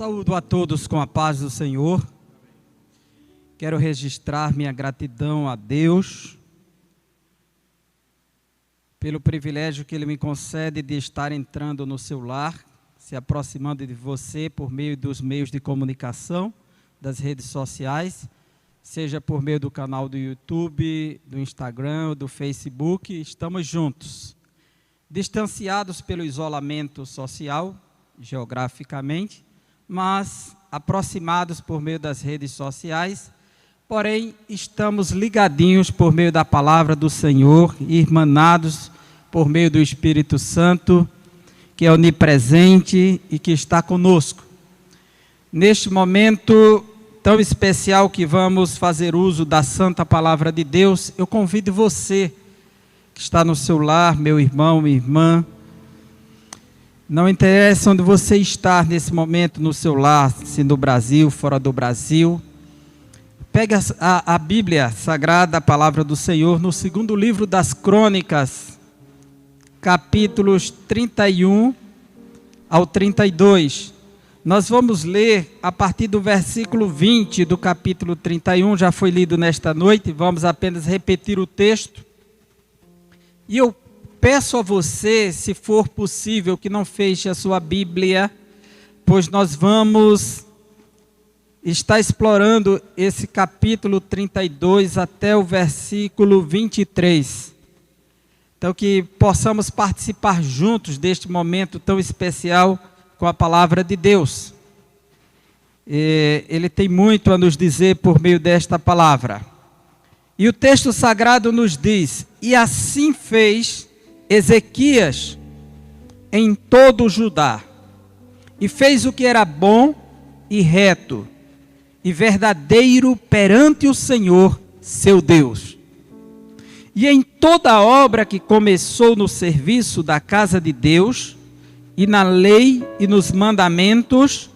Saúdo a todos com a paz do Senhor. Quero registrar minha gratidão a Deus pelo privilégio que Ele me concede de estar entrando no seu lar, se aproximando de você por meio dos meios de comunicação, das redes sociais, seja por meio do canal do YouTube, do Instagram, do Facebook. Estamos juntos, distanciados pelo isolamento social, geograficamente, mas aproximados por meio das redes sociais, porém estamos ligadinhos por meio da palavra do Senhor, irmanados por meio do Espírito Santo, que é onipresente e que está conosco. Neste momento tão especial que vamos fazer uso da Santa Palavra de Deus, eu convido você que está no seu lar, meu irmão, minha irmã. Não interessa onde você está nesse momento no seu lar, se no Brasil, fora do Brasil. Pegue a Bíblia Sagrada, a Palavra do Senhor, no segundo livro das Crônicas, capítulos 31 ao 32. Nós vamos ler a partir do versículo 20 do capítulo 31, já foi lido nesta noite, vamos apenas repetir o texto. E eu peço a você, se for possível, que não feche a sua Bíblia, pois nós vamos estar explorando esse capítulo 32 até o versículo 23. Então, que possamos participar juntos deste momento tão especial com a palavra de Deus. Ele tem muito a nos dizer por meio desta palavra. E o texto sagrado nos diz: e assim fez Ezequias em todo o Judá, e fez o que era bom e reto, e verdadeiro perante o Senhor, seu Deus. E em toda a obra que começou no serviço da casa de Deus, e na lei e nos mandamentos,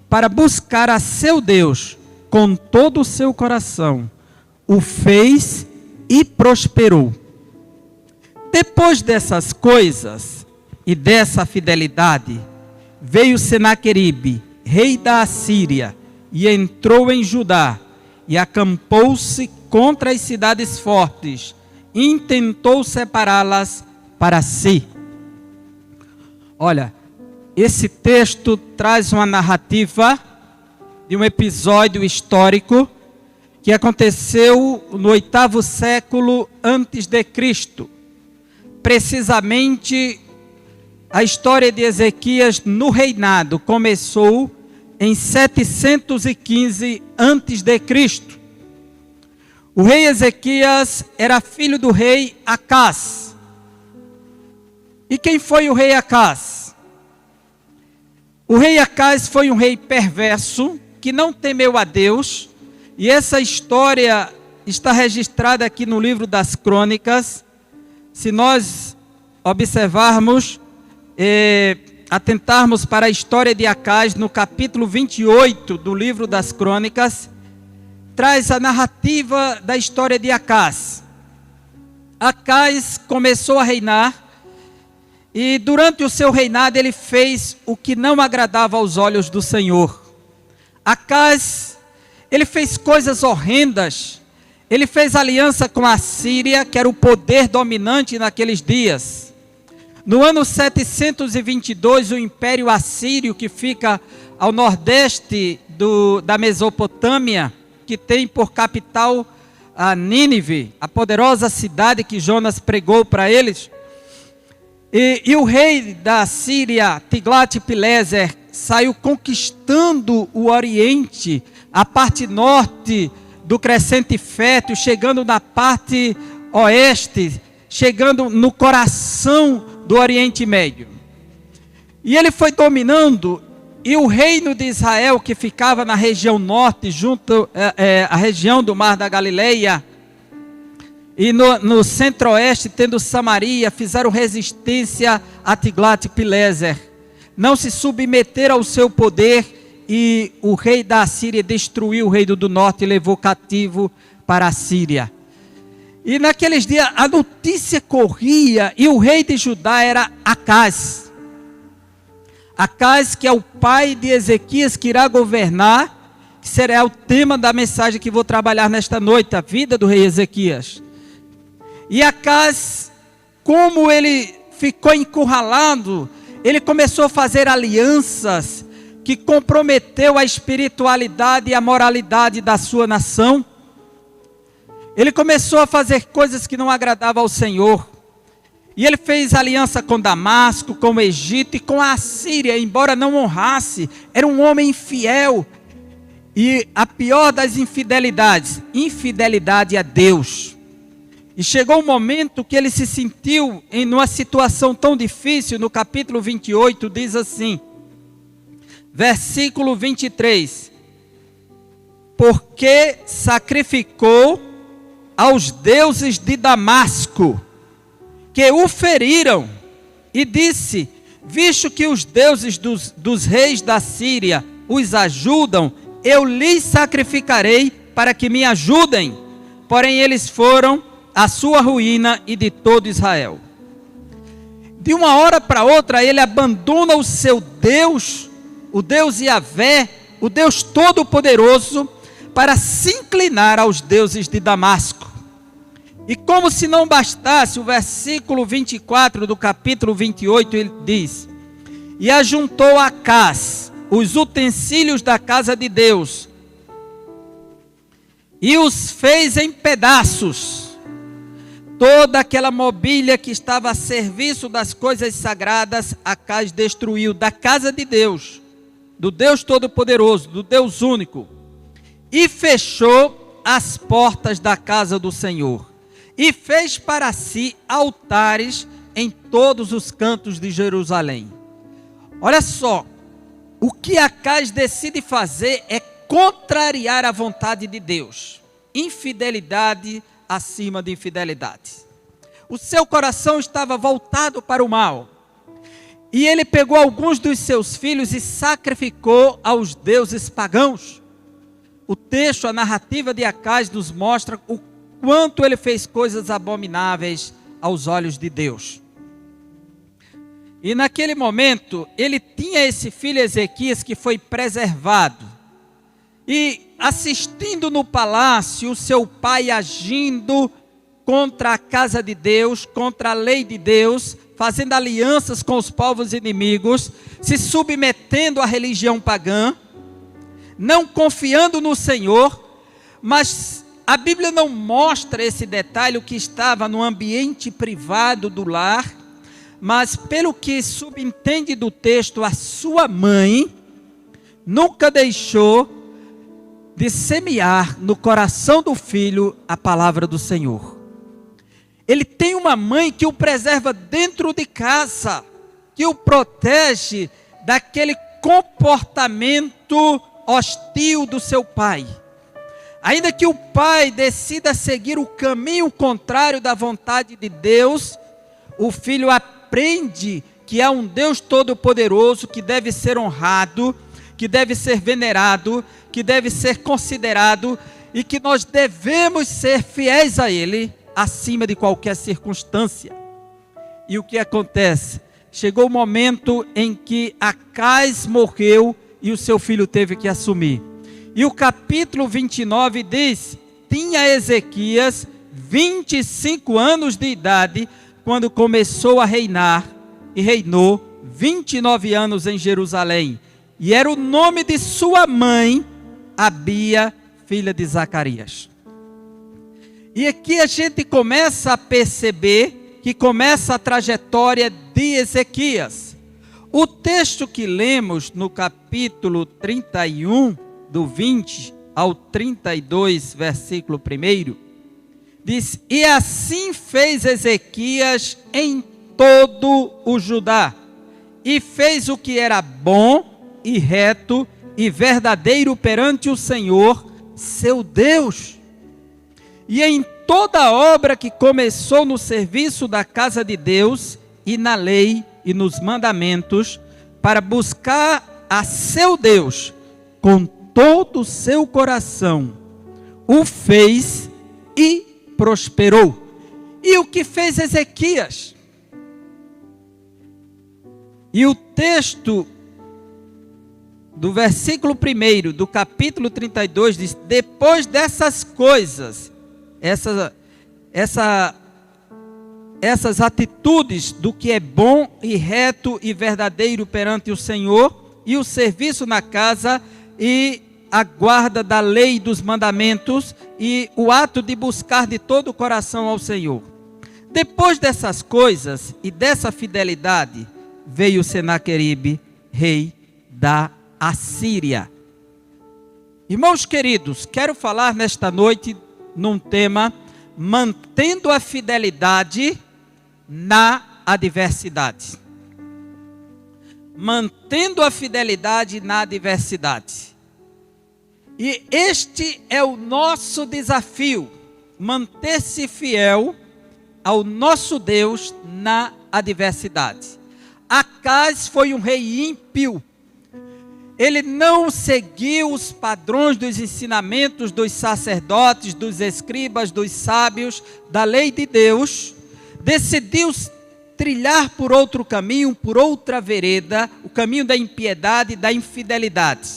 para buscar a seu Deus com todo o seu coração, o fez e prosperou. Depois dessas coisas e dessa fidelidade, veio Senaqueribe, rei da Assíria, e entrou em Judá, e acampou-se contra as cidades fortes, e intentou separá-las para si. Olha, esse texto traz uma narrativa de um episódio histórico que aconteceu no 8º século antes de Cristo. Precisamente, a história de Ezequias no reinado começou em 715 a.C. O rei Ezequias era filho do rei Acás. E quem foi o rei Acás? O rei Acás foi um rei perverso, que não temeu a Deus, e essa história está registrada aqui no livro das Crônicas. Se nós observarmos, atentarmos para a história de Acás, no capítulo 28 do livro das Crônicas, traz a narrativa da história de Acás. Acás começou a reinar, e durante o seu reinado ele fez o que não agradava aos olhos do Senhor. Acás, ele fez coisas horrendas. Ele fez aliança com a Síria, que era o poder dominante naqueles dias. No ano 722, o Império Assírio, que fica ao nordeste da Mesopotâmia, que tem por capital a Nínive, a poderosa cidade que Jonas pregou para eles. E o rei da Síria, Tiglat-Pileser, saiu conquistando o Oriente, a parte norte do crescente fértil, chegando na parte oeste, chegando no coração do Oriente Médio. E ele foi dominando, e o reino de Israel, que ficava na região norte, junto à região do Mar da Galileia, e no centro-oeste, tendo Samaria, fizeram resistência a Tiglat-Pileser. Não se submeteram ao seu poder, e o rei da Assíria destruiu o reino do norte e levou cativo para a Síria. E naqueles dias a notícia corria, e o rei de Judá era Acás. Acais, que é o pai de Ezequias, que irá governar, que será o tema da mensagem que vou trabalhar nesta noite, a vida do rei Ezequias. E Acais, como ele ficou encurralado, ele começou a fazer alianças que comprometeu a espiritualidade e a moralidade da sua nação. Ele começou a fazer coisas que não agradavam ao Senhor. E ele fez aliança com Damasco, com o Egito e com a Assíria, embora não honrasse. Era um homem infiel. E a pior das infidelidades, infidelidade a Deus. E chegou um momento que ele se sentiu em uma situação tão difícil. No capítulo 28 diz assim, versículo 23. Porque sacrificou aos deuses de Damasco, que o feriram, e disse, visto que os deuses dos reis da Síria os ajudam, eu lhes sacrificarei para que me ajudem. Porém eles foram a sua ruína e de todo Israel. De uma hora para outra ele abandona o seu Deus, o Deus Yahvé, o Deus Todo-Poderoso, para se inclinar aos deuses de Damasco. E como se não bastasse, o versículo 24 do capítulo 28, ele diz, e ajuntou Acás os utensílios da casa de Deus, e os fez em pedaços. Toda aquela mobília que estava a serviço das coisas sagradas, Acás destruiu da casa de Deus, do Deus Todo-Poderoso, do Deus único, e fechou as portas da casa do Senhor. E fez para si altares em todos os cantos de Jerusalém. Olha só, o que Acás decide fazer é contrariar a vontade de Deus. Infidelidade acima de infidelidade. O seu coração estava voltado para o mal. E ele pegou alguns dos seus filhos e sacrificou aos deuses pagãos. O texto, a narrativa de Acás nos mostra o quanto ele fez coisas abomináveis aos olhos de Deus. E naquele momento, ele tinha esse filho Ezequias que foi preservado. E assistindo no palácio, o seu pai agindo contra a casa de Deus, contra a lei de Deus, fazendo alianças com os povos inimigos, se submetendo à religião pagã, não confiando no Senhor, mas a Bíblia não mostra esse detalhe, o que estava no ambiente privado do lar, mas pelo que subentende do texto, a sua mãe nunca deixou de semear no coração do filho a palavra do Senhor. Ele tem uma mãe que o preserva dentro de casa, que o protege daquele comportamento hostil do seu pai. Ainda que o pai decida seguir o caminho contrário da vontade de Deus, o filho aprende que há um Deus Todo-Poderoso que deve ser honrado, que deve ser venerado, que deve ser considerado e que nós devemos ser fiéis a Ele acima de qualquer circunstância. E o que acontece? Chegou o momento em que Acás morreu e o seu filho teve que assumir. E o capítulo 29 diz, tinha Ezequias 25 anos de idade, quando começou a reinar, e reinou 29 anos em Jerusalém. E era o nome de sua mãe, Abia, filha de Zacarias. E aqui a gente começa a perceber que começa a trajetória de Ezequias. O texto que lemos no capítulo 31, do 20 ao 32, versículo 1, diz, e assim fez Ezequias em todo o Judá, e fez o que era bom e reto e verdadeiro perante o Senhor, seu Deus. E em toda obra que começou no serviço da casa de Deus, e na lei e nos mandamentos, para buscar a seu Deus, com todo o seu coração, o fez e prosperou. E o que fez Ezequias? E o texto do versículo 1 do capítulo 32, diz: depois dessas coisas, essas atitudes do que é bom e reto e verdadeiro perante o Senhor, e o serviço na casa, e a guarda da lei e dos mandamentos, e o ato de buscar de todo o coração ao Senhor. Depois dessas coisas e dessa fidelidade, veio Senaqueribe, rei da Assíria. Irmãos queridos, quero falar nesta noite num tema: mantendo a fidelidade na adversidade. Mantendo a fidelidade na adversidade. E este é o nosso desafio: manter-se fiel ao nosso Deus na adversidade. Acaz foi um rei ímpio. Ele não seguiu os padrões dos ensinamentos dos sacerdotes, dos escribas, dos sábios, da lei de Deus. Decidiu trilhar por outro caminho, por outra vereda, o caminho da impiedade e da infidelidade.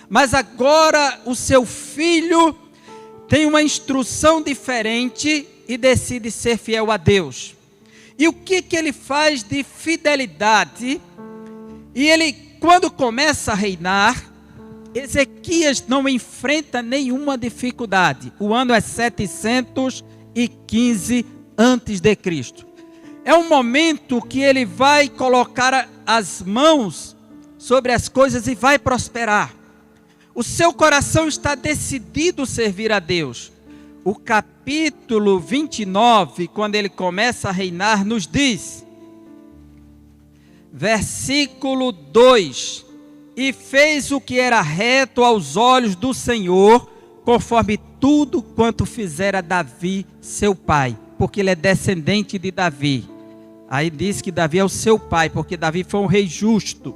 Mas agora o seu filho tem uma instrução diferente e decide ser fiel a Deus. E o que ele faz de fidelidade? E ele, quando começa a reinar, Ezequias não enfrenta nenhuma dificuldade. O ano é 715 a.C. É um momento que ele vai colocar as mãos sobre as coisas e vai prosperar. O seu coração está decidido a servir a Deus. O capítulo 29, quando ele começa a reinar, nos diz, versículo 2: e fez o que era reto aos olhos do Senhor, conforme tudo quanto fizera Davi, seu pai, porque ele é descendente de Davi. Aí diz que Davi é o seu pai, porque Davi foi um rei justo.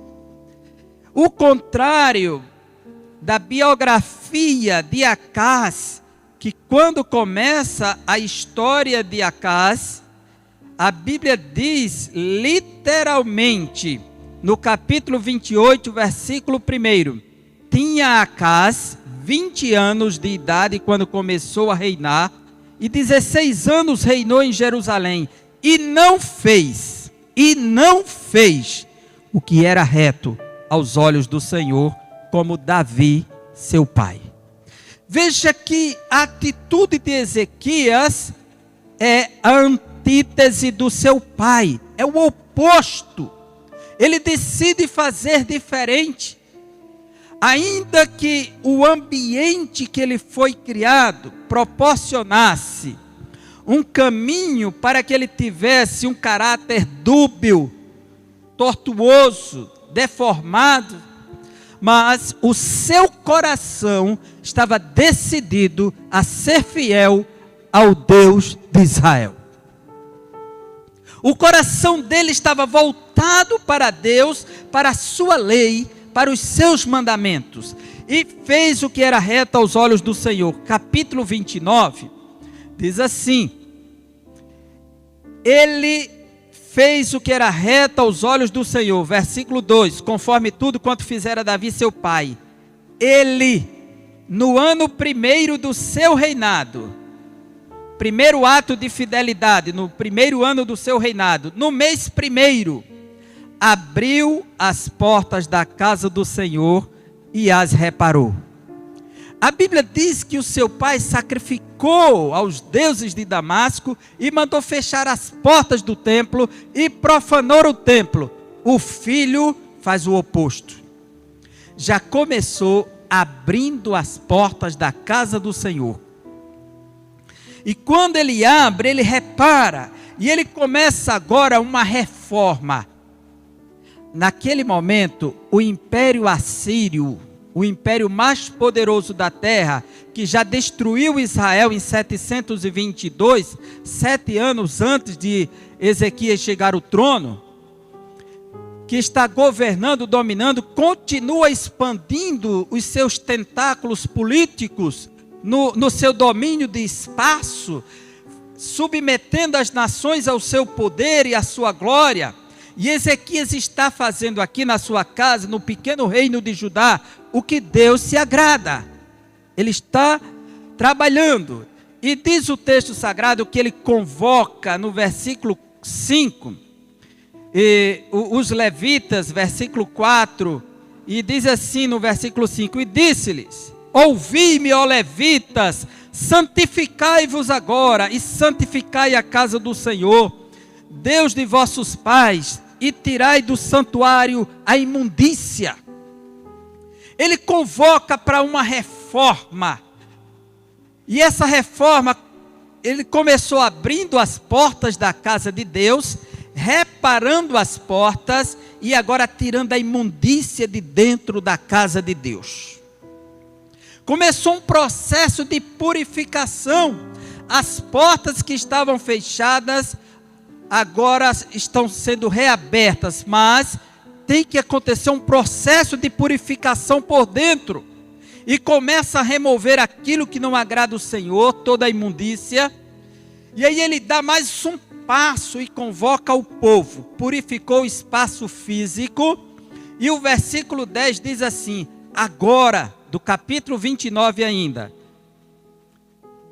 O contrário da biografia de Acaz, que quando começa a história de Acaz, a Bíblia diz literalmente, no capítulo 28, versículo 1: tinha Acaz 20 anos de idade quando começou a reinar, e 16 anos reinou em Jerusalém, e não fez o que era reto aos olhos do Senhor, como Davi, seu pai. Veja que a atitude de Ezequias é a antítese do seu pai, é o oposto. Ele decide fazer diferente. Ainda que o ambiente que ele foi criado proporcionasse um caminho para que ele tivesse um caráter dúbio, tortuoso, deformado, mas o seu coração estava decidido a ser fiel ao Deus de Israel. O coração dele estava voltado para Deus, para a sua lei, para os seus mandamentos, e fez o que era reto aos olhos do Senhor. Capítulo 29 diz assim: ele fez o que era reto aos olhos do Senhor. Versículo 2: conforme tudo quanto fizera Davi seu pai. Ele, no ano primeiro do seu reinado, primeiro ato de fidelidade, no primeiro ano do seu reinado, no mês primeiro, abriu as portas da casa do Senhor e as reparou. A Bíblia diz que o seu pai sacrificou aos deuses de Damasco e mandou fechar as portas do templo e profanou o templo. O filho faz o oposto. Já começou abrindo as portas da casa do Senhor. E quando ele abre, ele repara, e ele começa agora uma reforma. Naquele momento, o Império Assírio, o império mais poderoso da terra, que já destruiu Israel em 722, 7 anos antes de Ezequias chegar ao trono, que está governando, dominando, continua expandindo os seus tentáculos políticos no seu domínio de espaço, submetendo as nações ao seu poder e à sua glória. E Ezequias está fazendo aqui na sua casa, no pequeno reino de Judá, o que Deus se agrada. Ele está trabalhando. E diz o texto sagrado que ele convoca no versículo 5, os levitas, versículo 4, e diz assim no versículo 5, e disse-lhes: ouvi-me, ó levitas, santificai-vos agora, e santificai a casa do Senhor, Deus de vossos pais, e tirai do santuário a imundícia. Ele convoca para uma reforma. E essa reforma, ele começou abrindo as portas da casa de Deus, reparando as portas e agora tirando a imundícia de dentro da casa de Deus. Começou um processo de purificação. As portas que estavam fechadas agora estão sendo reabertas, mas tem que acontecer um processo de purificação por dentro. E começa a remover aquilo que não agrada o Senhor, toda a imundícia. E aí ele dá mais um passo e convoca o povo. Purificou o espaço físico. E o versículo 10 diz assim, agora, do capítulo 29 ainda: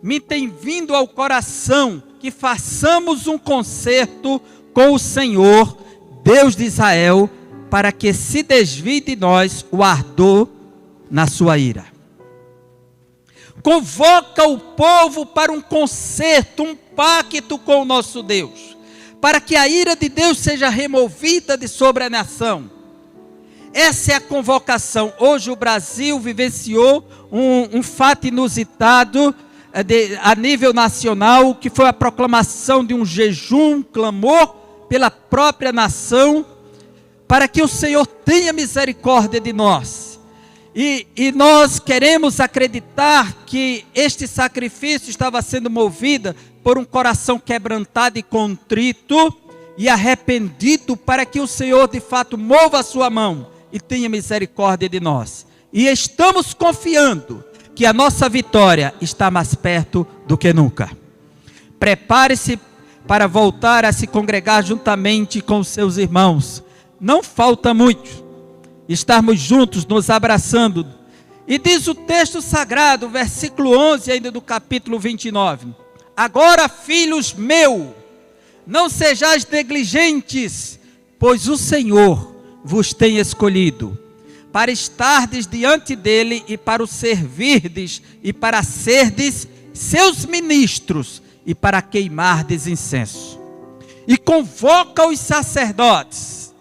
me tem vindo ao coração que façamos um concerto com o Senhor, Deus de Israel, para que se desvie de nós o ardor na sua ira. Convoca o povo para um concerto, um pacto com o nosso Deus, para que a ira de Deus seja removida de sobre a nação. Essa é a convocação. Hoje o Brasil vivenciou um fato inusitado a nível nacional, que foi a proclamação de um jejum, um clamor pela própria nação, para que o Senhor tenha misericórdia de nós. E nós queremos acreditar que este sacrifício estava sendo movido por um coração quebrantado e contrito e arrependido, para que o Senhor de fato mova a sua mão e tenha misericórdia de nós. E estamos confiando que a nossa vitória está mais perto do que nunca. Prepare-se para voltar a se congregar juntamente com os seus irmãos. Não falta muito. Estarmos juntos, nos abraçando. E diz o texto sagrado, versículo 11 ainda do capítulo 29. Agora, filhos meus, não sejais negligentes, pois o Senhor vos tem escolhido, para estardes diante dele e para o servirdes, e para serdes seus ministros, e para queimardes incenso. E convoca os sacerdotes,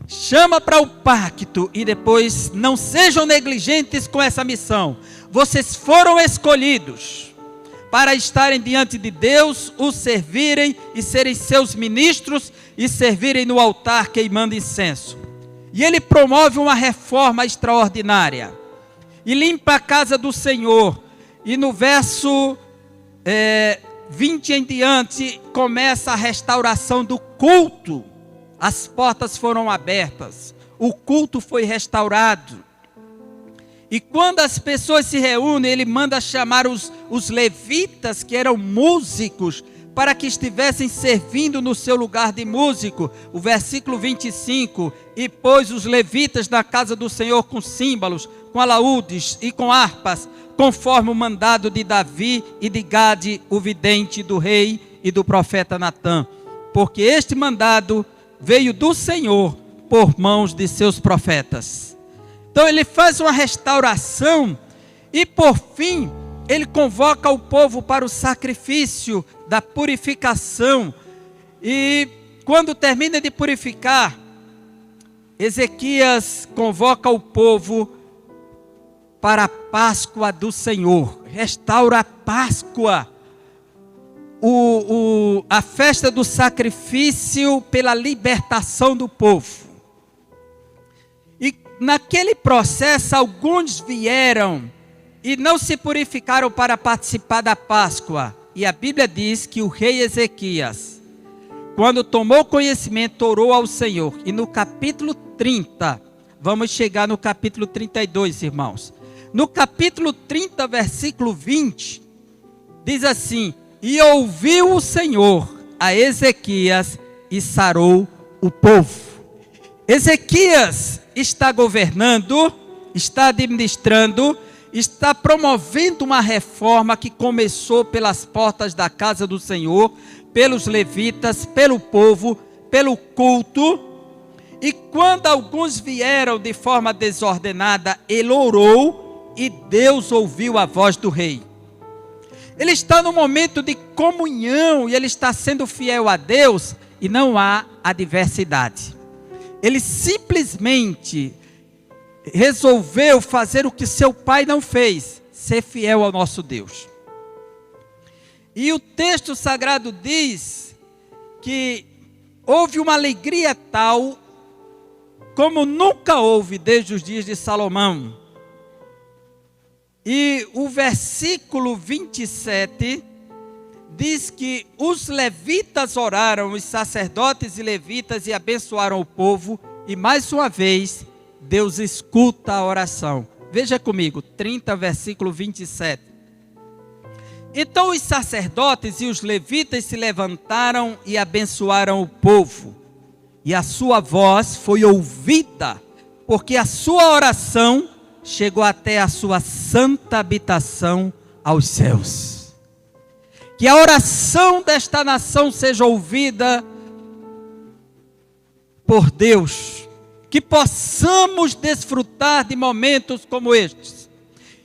chama para o pacto, e depois não sejam negligentes com essa missão. Vocês foram escolhidos para estarem diante de Deus, o servirem e serem seus ministros e servirem no altar queimando incenso. E ele promove uma reforma extraordinária e limpa a casa do Senhor. E no verso 20 em diante começa a restauração do culto. As portas foram abertas, o culto foi restaurado. E quando as pessoas se reúnem, ele manda chamar os levitas, que eram músicos, para que estivessem servindo no seu lugar de músico. O versículo 25, e pôs os levitas na casa do Senhor com símbolos, com alaúdes e com harpas, conforme o mandado de Davi e de Gade, o vidente do rei e do profeta Natã. Porque este mandado veio do Senhor por mãos de seus profetas. Então ele faz uma restauração e por fim ele convoca o povo para o sacrifício da purificação. E quando termina de purificar, Ezequias convoca o povo para a Páscoa do Senhor. Restaura a Páscoa, a festa do sacrifício pela libertação do povo. E naquele processo alguns vieram e não se purificaram para participar da Páscoa. E a Bíblia diz que o rei Ezequias, quando tomou conhecimento, orou ao Senhor. E no capítulo 30, vamos chegar no capítulo 32, irmãos. No capítulo 30, versículo 20, diz assim: e ouviu o Senhor a Ezequias e sarou o povo. Ezequias está governando, está administrando, está promovendo uma reforma que começou pelas portas da casa do Senhor, pelos levitas, pelo povo, pelo culto. E quando alguns vieram de forma desordenada, ele orou e Deus ouviu a voz do rei. Ele está no momento de comunhão e ele está sendo fiel a Deus e não há adversidade. Ele simplesmente resolveu fazer o que seu pai não fez, ser fiel ao nosso Deus. E o texto sagrado diz que houve uma alegria tal como nunca houve desde os dias de Salomão. E o versículo 27 diz que os levitas oraram, os sacerdotes e levitas, e abençoaram o povo. E mais uma vez, Deus escuta a oração. Veja comigo, 30, versículo 27. Então os sacerdotes e os levitas se levantaram e abençoaram o povo. E a sua voz foi ouvida, porque a sua oração chegou até a sua santa habitação aos céus. Que a oração desta nação seja ouvida por Deus. Que possamos desfrutar de momentos como estes.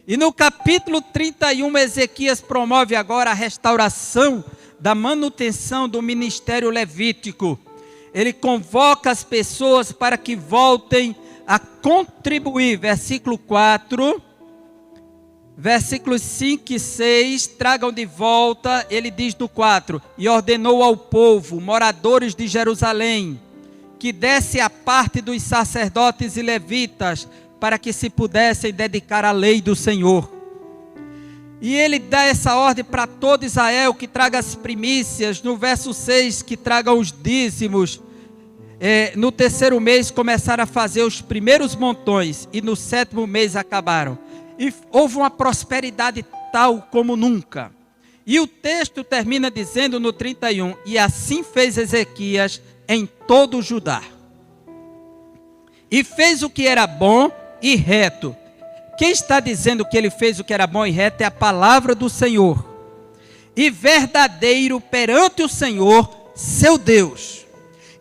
E no capítulo 31, Ezequias promove agora a restauração da manutenção do ministério levítico. Ele convoca as pessoas para que voltem a contribuir. Versículo 4, versículos 5 e 6, tragam de volta, ele diz no 4, e ordenou ao povo, moradores de Jerusalém, que desse a parte dos sacerdotes e levitas, para que se pudessem dedicar à lei do Senhor. E ele dá essa ordem para todo Israel, que traga as primícias. No verso 6, que tragam os dízimos. No terceiro mês começaram a fazer os primeiros montões, e no sétimo mês acabaram. E houve uma prosperidade tal como nunca. E o texto termina dizendo no 31, e assim fez Ezequias em todo o Judá. E fez o que era bom e reto. Quem está dizendo que ele fez o que era bom e reto é a palavra do Senhor. E verdadeiro perante o Senhor, seu Deus.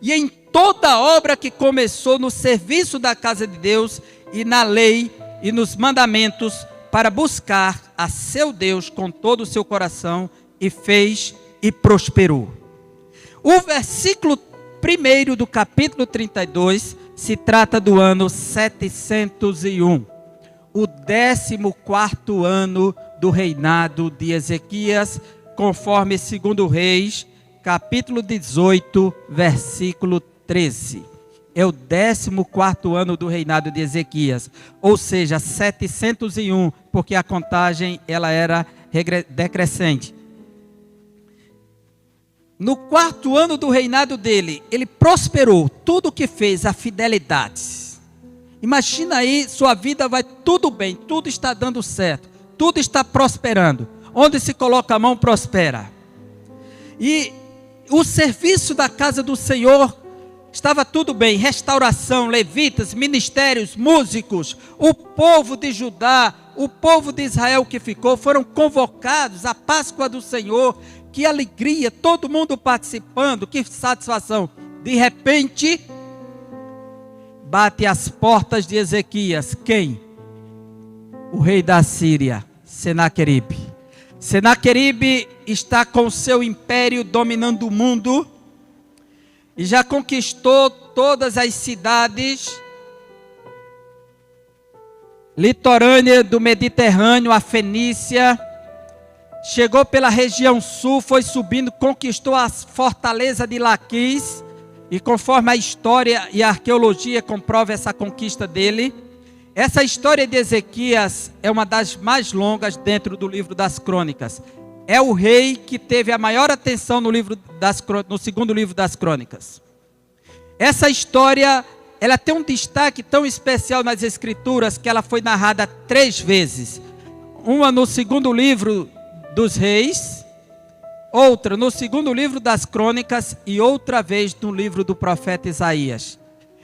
E em toda obra que começou no serviço da casa de Deus e na lei e nos mandamentos, para buscar a seu Deus com todo o seu coração, e fez e prosperou. O versículo 1 do capítulo 32 se trata do ano 701, o 14º ano do reinado de Ezequias, conforme 2 Reis, capítulo 18, versículo 13. É o 14º ano do reinado de Ezequias, ou seja, 701, porque a contagem ela era decrescente. No 4º ano do reinado dele, ele prosperou, tudo o que fez, a fidelidade. Imagina aí, sua vida vai tudo bem, tudo está dando certo, tudo está prosperando. Onde se coloca a mão, prospera. E o serviço da casa do Senhor estava tudo bem, restauração, levitas, ministérios, músicos, o povo de Judá, o povo de Israel que ficou, foram convocados à Páscoa do Senhor. Que alegria, todo mundo participando, que satisfação. De repente, bate às portas de Ezequias, quem? O rei da Síria, Senaqueribe. Senaqueribe está com seu império dominando o mundo, e já conquistou todas as cidades litorâneas do Mediterrâneo, a Fenícia. Chegou pela região sul, foi subindo, conquistou a fortaleza de Laquis, e conforme a história e a arqueologia comprova essa conquista dele. Essa história de Ezequias é uma das mais longas dentro do livro das Crônicas. É o rei que teve a maior atenção no segundo livro das Crônicas. Essa história, ela tem um destaque tão especial nas Escrituras, que ela foi narrada 3 vezes. Uma no segundo livro dos Reis, outra no segundo livro das Crônicas e outra vez no livro do profeta Isaías.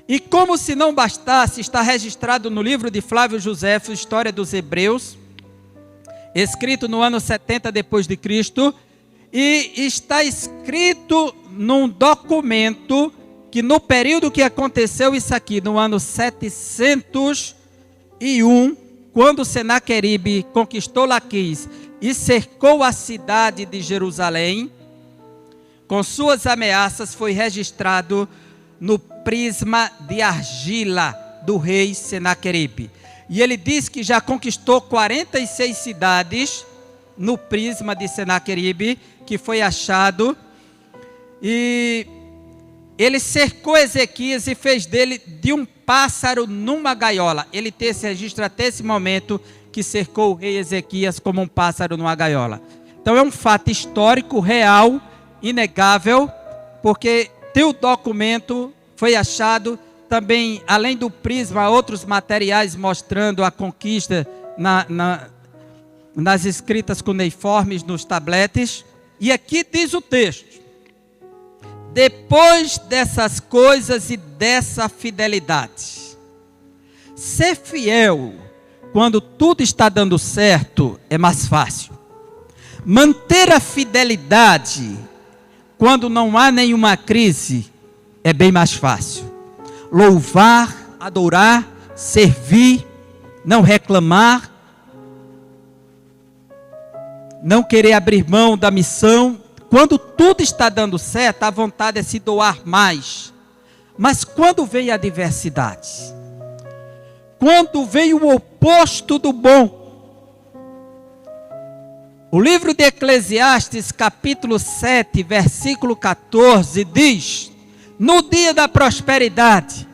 E como se não bastasse, está registrado no livro de Flávio Joséfo, História dos Hebreus, escrito no ano 70 depois de Cristo, e está escrito num documento que no período que aconteceu isso aqui, no ano 701, quando Senaqueribe conquistou Laquis e cercou a cidade de Jerusalém, com suas ameaças, foi registrado no prisma de argila do rei Senaqueribe. E ele diz que já conquistou 46 cidades no prisma de Senaqueribe, que foi achado, e ele cercou Ezequias e fez dele de um pássaro numa gaiola. Ele tem esse registro até esse momento, que cercou o rei Ezequias como um pássaro numa gaiola. Então é um fato histórico, real, inegável, porque teu documento foi achado também, além do prisma, outros materiais mostrando a conquista nas escritas cuneiformes, nos tabletes. E aqui diz o texto: depois dessas coisas e dessa fidelidade, ser fiel quando tudo está dando certo é mais fácil. Manter a fidelidade quando não há nenhuma crise é bem mais fácil. Louvar, adorar, servir, não reclamar, não querer abrir mão da missão. Quando tudo está dando certo, a vontade é se doar mais. Mas quando vem a adversidade, quando vem o oposto do bom, o livro de Eclesiastes, capítulo 7, versículo 14, diz: no dia da prosperidade,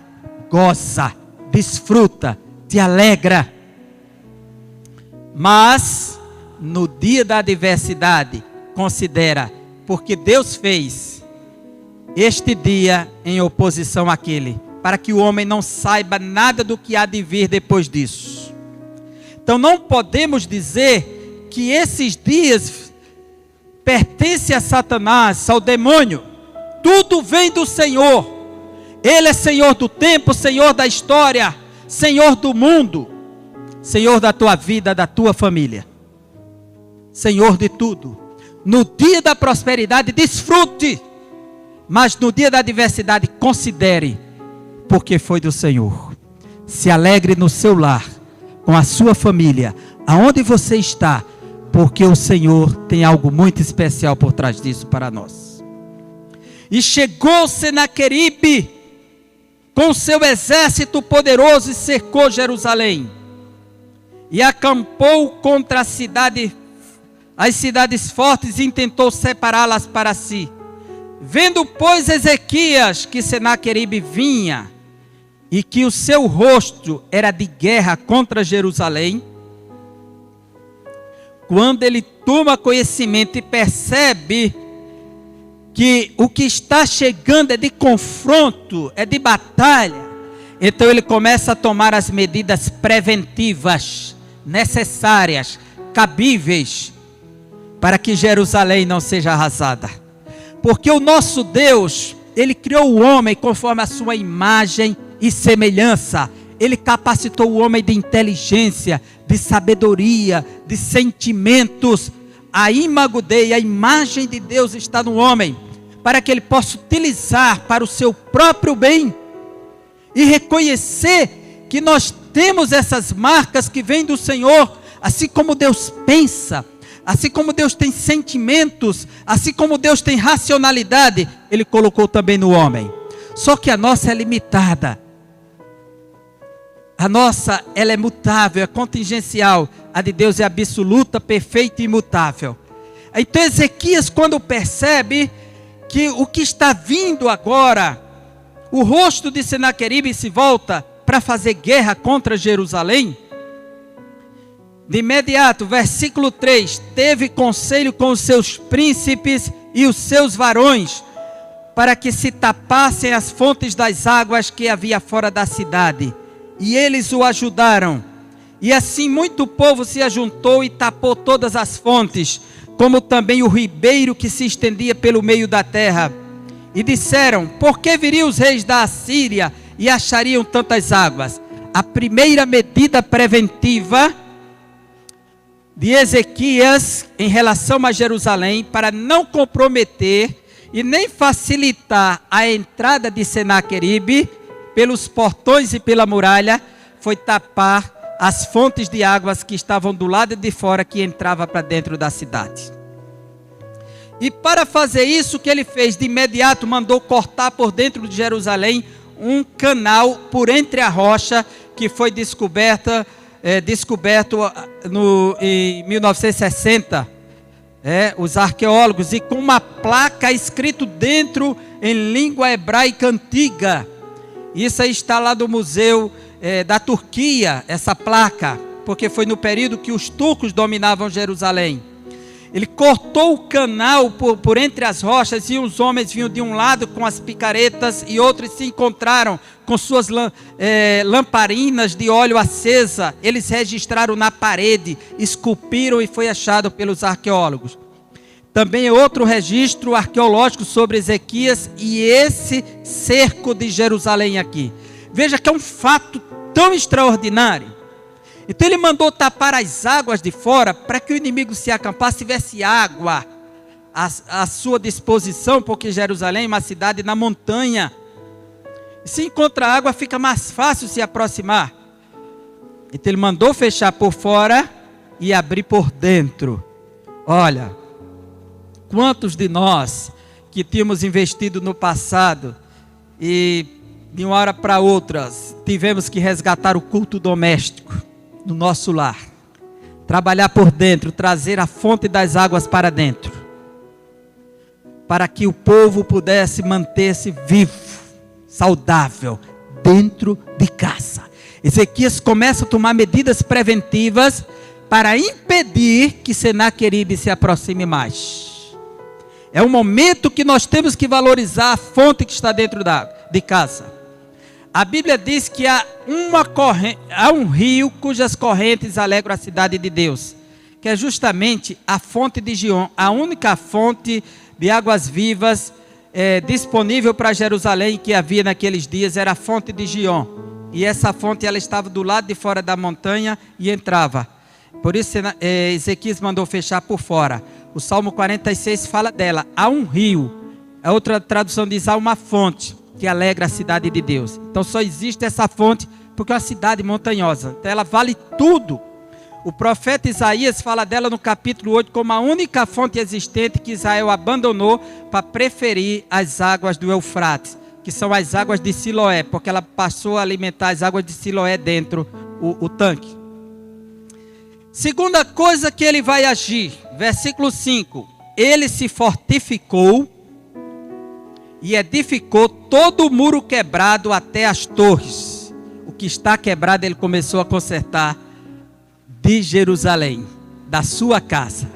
goza, desfruta, te alegra. Mas, no dia da adversidade, considera, porque Deus fez este dia em oposição àquele, para que o homem não saiba nada do que há de vir depois disso. Então não podemos dizer que esses dias pertencem a Satanás, ao demônio. Tudo vem do Senhor. Ele é Senhor do tempo, Senhor da história, Senhor do mundo, Senhor da tua vida, da tua família, Senhor de tudo. No dia da prosperidade, desfrute, mas no dia da adversidade, considere, porque foi do Senhor. Se alegre no seu lar, com a sua família, aonde você está, porque o Senhor tem algo muito especial por trás disso para nós. E chegou Senaqueribe com seu exército poderoso e cercou Jerusalém, e acampou contra as cidades fortes, e tentou separá-las para si. Vendo, pois, Ezequias que Senaqueribe vinha, e que o seu rosto era de guerra contra Jerusalém, quando ele toma conhecimento e percebe que o que está chegando é de confronto, é de batalha, então ele começa a tomar as medidas preventivas, necessárias, cabíveis, para que Jerusalém não seja arrasada. Porque o nosso Deus, Ele criou o homem conforme a sua imagem e semelhança. Ele capacitou o homem de inteligência, de sabedoria, de sentimentos. A imago Dei, a imagem de Deus está no homem, para que ele possa utilizar para o seu próprio bem, e reconhecer que nós temos essas marcas que vêm do Senhor, assim como Deus pensa, assim como Deus tem sentimentos, assim como Deus tem racionalidade, Ele colocou também no homem. Só que a nossa é limitada. A nossa, ela é mutável, é contingencial. A de Deus é absoluta, perfeita e imutável. Então Ezequias, quando percebe que o que está vindo agora, o rosto de Senaqueribe se volta para fazer guerra contra Jerusalém, de imediato, versículo 3, teve conselho com os seus príncipes e os seus varões, para que se tapassem as fontes das águas que havia fora da cidade. E eles o ajudaram. E assim muito povo se ajuntou e tapou todas as fontes, como também o ribeiro que se estendia pelo meio da terra. E disseram: por que viriam os reis da Assíria e achariam tantas águas? A primeira medida preventiva de Ezequias em relação a Jerusalém, para não comprometer e nem facilitar a entrada de Senaqueribe pelos portões e pela muralha, foi tapar as fontes de águas que estavam do lado de fora, que entrava para dentro da cidade. E para fazer isso, o que ele fez? De imediato mandou cortar por dentro de Jerusalém um canal por entre a rocha, que foi descoberto em 1960, os arqueólogos, e com uma placa escrito dentro em língua hebraica antiga. Isso aí está lá do museu da Turquia, essa placa, porque foi no período que os turcos dominavam Jerusalém. Ele cortou o canal por entre as rochas, e os homens vinham de um lado com as picaretas, e outros se encontraram com suas lamparinas de óleo acesa. Eles registraram na parede, esculpiram, e foi achado pelos arqueólogos. Também é outro registro arqueológico sobre Ezequias e esse cerco de Jerusalém aqui. Veja que é um fato tão extraordinário. Então ele mandou tapar as águas de fora, para que o inimigo se acampasse, tivesse água à sua disposição, porque Jerusalém é uma cidade na montanha. Se encontra água, fica mais fácil se aproximar. Então ele mandou fechar por fora e abrir por dentro. Olha, quantos de nós que tínhamos investido no passado e de uma hora para outra tivemos que resgatar o culto doméstico no nosso lar, trabalhar por dentro, trazer a fonte das águas para dentro, para que o povo pudesse manter-se vivo, saudável, dentro de casa. Ezequias começa a tomar medidas preventivas para impedir que Senaqueribe se aproxime mais. É um momento que nós temos que valorizar a fonte que está dentro de casa. A Bíblia diz que há um rio cujas correntes alegram a cidade de Deus, que é justamente a fonte de Gion, a única fonte de águas vivas disponível para Jerusalém que havia naqueles dias, era a fonte de Gion. E essa fonte, ela estava do lado de fora da montanha e entrava. Por isso Ezequias mandou fechar por fora. O Salmo 46 fala dela, há um rio. A outra tradução diz, há uma fonte que alegra a cidade de Deus. Então só existe essa fonte porque é uma cidade montanhosa. Então ela vale tudo. O profeta Isaías fala dela no capítulo 8 como a única fonte existente que Israel abandonou para preferir as águas do Eufrates, que são as águas de Siloé, porque ela passou a alimentar as águas de Siloé dentro o tanque. Segunda coisa que ele vai agir, versículo 5. Ele se fortificou e edificou todo o muro quebrado até as torres. O que está quebrado ele começou a consertar de Jerusalém, da sua casa.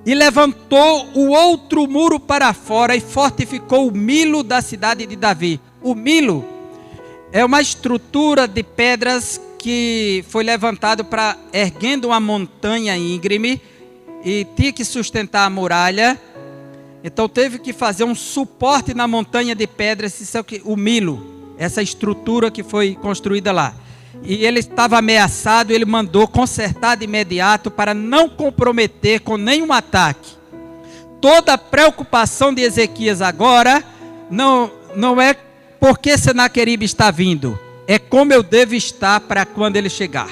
E levantou o outro muro para fora e fortificou o Milo da cidade de Davi. O Milo é uma estrutura de pedras que foi levantado para erguendo uma montanha íngreme e tinha que sustentar a muralha. Então teve que fazer um suporte na montanha de pedras, o Milo, essa estrutura que foi construída lá. E ele estava ameaçado, ele mandou consertar de imediato para não comprometer com nenhum ataque. Toda a preocupação de Ezequias agora não é porque Senaqueribe está vindo, é como eu devo estar para quando ele chegar.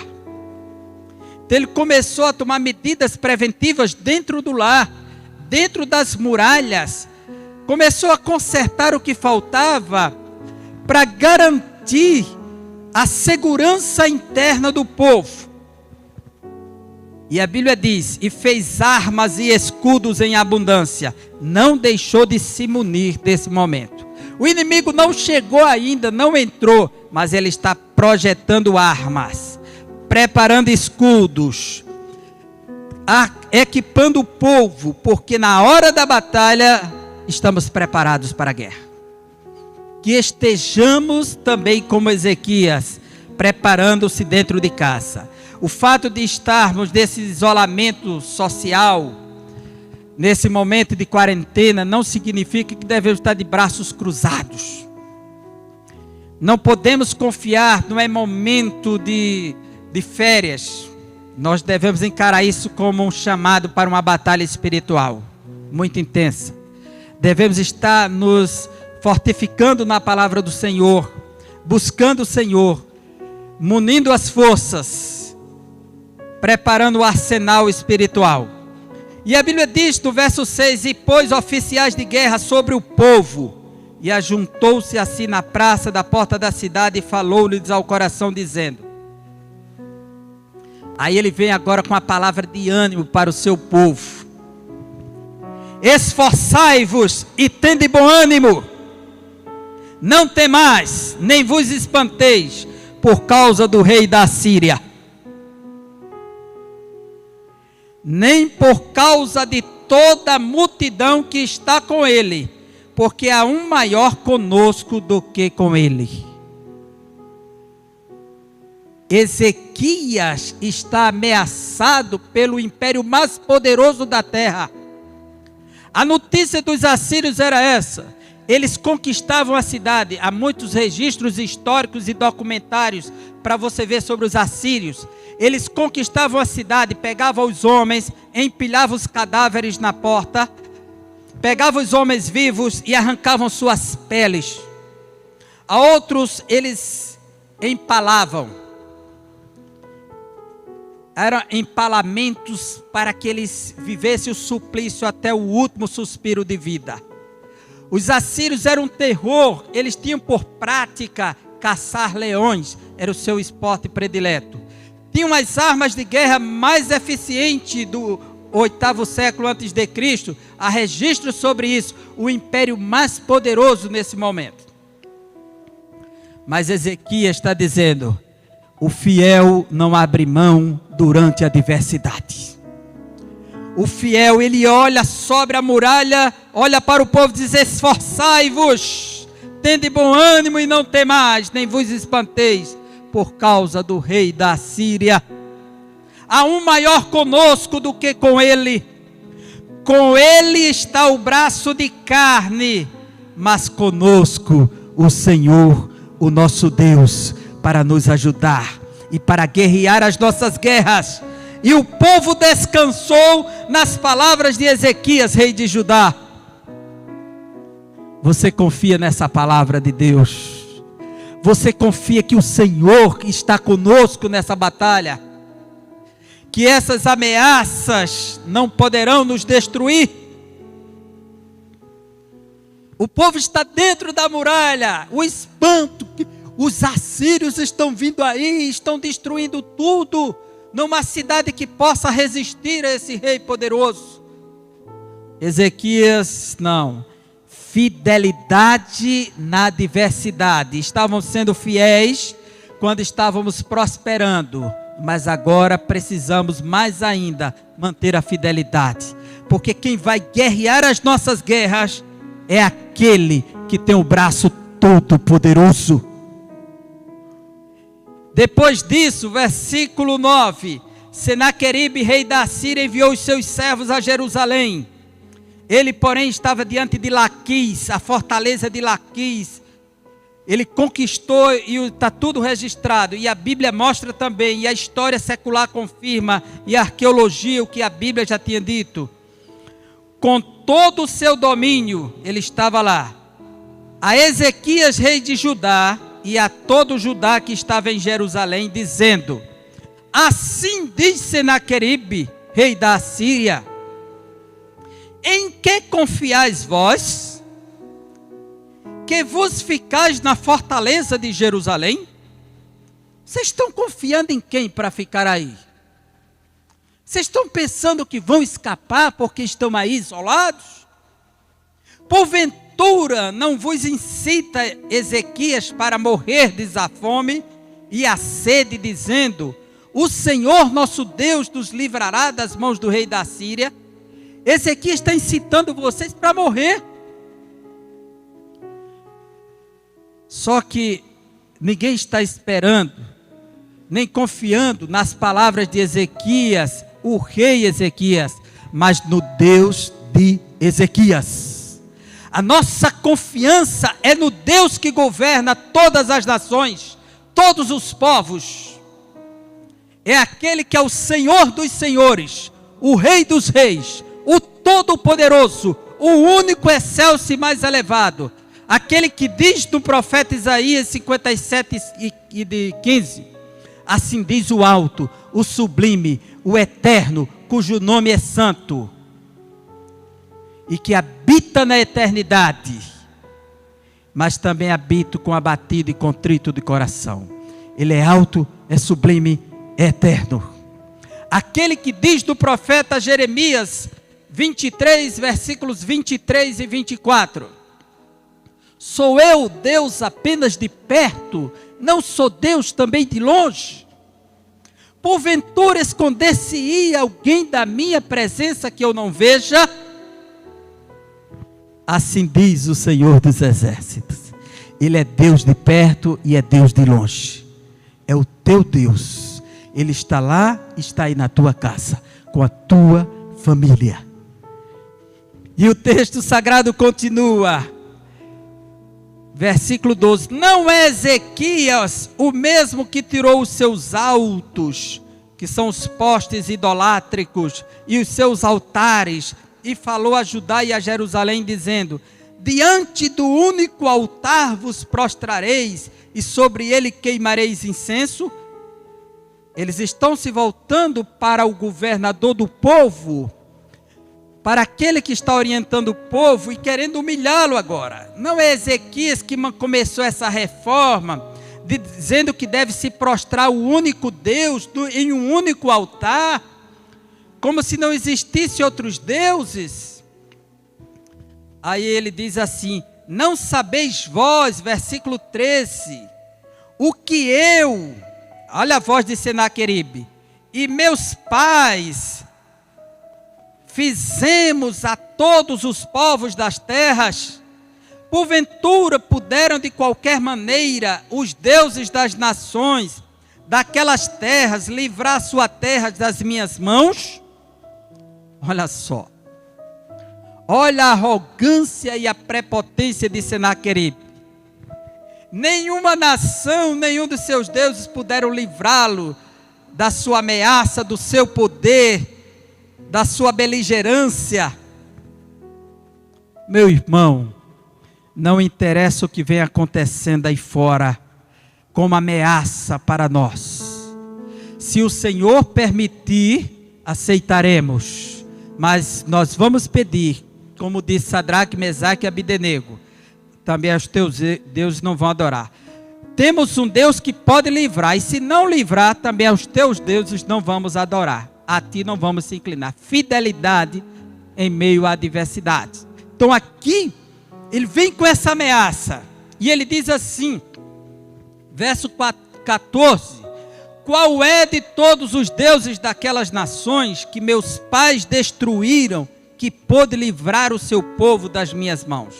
Então ele começou a tomar medidas preventivas dentro do lar, dentro das muralhas, começou a consertar o que faltava para garantir a segurança interna do povo. E a Bíblia diz, e fez armas e escudos em abundância, não deixou de se munir desse momento. O inimigo não chegou ainda, não entrou, mas ele está projetando armas, preparando escudos, equipando o povo, porque na hora da batalha estamos preparados para a guerra. Que estejamos também como Ezequias, preparando-se dentro de casa. O fato de estarmos nesse isolamento social nesse momento de quarentena, não significa que devemos estar de braços cruzados. Não podemos confiar, não é momento de férias. Nós devemos encarar isso como um chamado para uma batalha espiritual, muito intensa. Devemos estar nos fortificando na palavra do Senhor, buscando o Senhor, munindo as forças, preparando o arsenal espiritual. E a Bíblia diz no verso 6, e pôs oficiais de guerra sobre o povo, e ajuntou-se assim na praça da porta da cidade, e falou-lhes ao coração, dizendo, aí ele vem agora com a palavra de ânimo para o seu povo, esforçai-vos e tende bom ânimo, não temais, nem vos espanteis, por causa do rei da Síria, nem por causa de toda a multidão que está com ele, porque há um maior conosco do que com ele. Ezequias está ameaçado pelo império mais poderoso da terra. A notícia dos assírios era essa: eles conquistavam a cidade. Há muitos registros históricos e documentários para você ver sobre os assírios. Eles conquistavam a cidade, pegavam os homens, empilhavam os cadáveres na porta, pegavam os homens vivos e arrancavam suas peles. A outros eles empalavam. Eram empalamentos para que eles vivessem o suplício até o último suspiro de vida. Os assírios eram um terror, eles tinham por prática caçar leões, era o seu esporte predileto. Tinham as armas de guerra mais eficientes do 8º século antes de Cristo. Há registros sobre isso, o império mais poderoso nesse momento. Mas Ezequias está dizendo, o fiel não abre mão durante a adversidade. O fiel, ele olha sobre a muralha, olha para o povo e diz, esforçai-vos, tende bom ânimo e não temais, nem vos espanteis, por causa do rei da Síria. Há um maior conosco do que com ele. Com ele está o braço de carne, mas conosco o Senhor, o nosso Deus, para nos ajudar e para guerrear as nossas guerras. E o povo descansou nas palavras de Ezequias, rei de Judá. Você confia nessa palavra de Deus? Você confia que o Senhor está conosco nessa batalha? Que essas ameaças não poderão nos destruir? O povo está dentro da muralha, o espanto, os assírios estão vindo aí, estão destruindo tudo, numa cidade que possa resistir a esse rei poderoso. Ezequias, não. Fidelidade na adversidade. Estavam sendo fiéis quando estávamos prosperando, mas agora precisamos mais ainda manter a fidelidade, porque quem vai guerrear as nossas guerras é aquele que tem o braço todo poderoso. Depois disso, versículo 9, Senaqueribe, rei da Síria, enviou os seus servos a Jerusalém. Ele, porém, estava diante de Laquis, a fortaleza de Laquis. Ele conquistou e está tudo registrado. E a Bíblia mostra também, e a história secular confirma, e a arqueologia, o que a Bíblia já tinha dito. Com todo o seu domínio, ele estava lá. A Ezequias, rei de Judá, e a todo Judá que estava em Jerusalém, dizendo, assim diz Senaqueribe, rei da Síria, em que confiais vós, que vos ficais na fortaleza de Jerusalém? Vocês estão confiando em quem para ficar aí? Vocês estão pensando que vão escapar porque estão aí isolados? Porventura não vos incita Ezequias para morrerdes à fome e à sede, dizendo, o Senhor nosso Deus nos livrará das mãos do rei da Síria? Ezequias está incitando vocês para morrer. Só que ninguém está esperando, nem confiando nas palavras de Ezequias, o rei Ezequias, mas no Deus de Ezequias. A nossa confiança é no Deus que governa todas as nações, todos os povos. É aquele que é o Senhor dos senhores, o Rei dos reis, o Todo-Poderoso, o único excelso e mais elevado. Aquele que diz no profeta Isaías 57:15, assim diz o alto, o sublime, o eterno, cujo nome é santo, e que habita na eternidade, mas também habita com abatido e contrito de coração. Ele é alto, é sublime, é eterno. Aquele que diz do profeta Jeremias 23, versículos 23 e 24: sou eu Deus apenas de perto, não sou Deus também de longe? Porventura esconder-se-ia alguém da minha presença que eu não veja? Assim diz o Senhor dos exércitos. Ele é Deus de perto e é Deus de longe. É o teu Deus. Ele está lá, está aí na tua casa, com a tua família. E o texto sagrado continua, versículo 12: não é Ezequias o mesmo que tirou os seus altos, que são os postes idolátricos, e os seus altares, e falou a Judá e a Jerusalém, dizendo: diante do único altar vos prostrareis, e sobre ele queimareis incenso? Eles estão se voltando para o governador do povo, para aquele que está orientando o povo e querendo humilhá-lo agora. Não é Ezequias que começou essa reforma, dizendo que deve se prostrar o único Deus em um único altar, como se não existisse outros deuses. Aí ele diz assim: não sabeis vós, versículo 13, o que eu, olha a voz de Senaqueribe, e meus pais fizemos a todos os povos das terras? Porventura puderam de qualquer maneira os deuses das nações, daquelas terras, livrar sua terra das minhas mãos? Olha só, olha a arrogância e a prepotência de Senaqueribe. Nenhuma nação, nenhum dos seus deuses puderam livrá-lo da sua ameaça, do seu poder, da sua beligerância. Meu irmão, não interessa o que vem acontecendo aí fora como ameaça para nós. Se o Senhor permitir, aceitaremos, mas nós vamos pedir, como disse Sadraque, Mesaque e Abdenego, também os teus deuses não vão adorar. Temos um Deus que pode livrar, e se não livrar, também os teus deuses não vamos adorar. A ti não vamos se inclinar. Fidelidade em meio à adversidade. Então aqui, ele vem com essa ameaça, e ele diz assim, verso 14: qual é de todos os deuses daquelas nações que meus pais destruíram, que pôde livrar o seu povo das minhas mãos?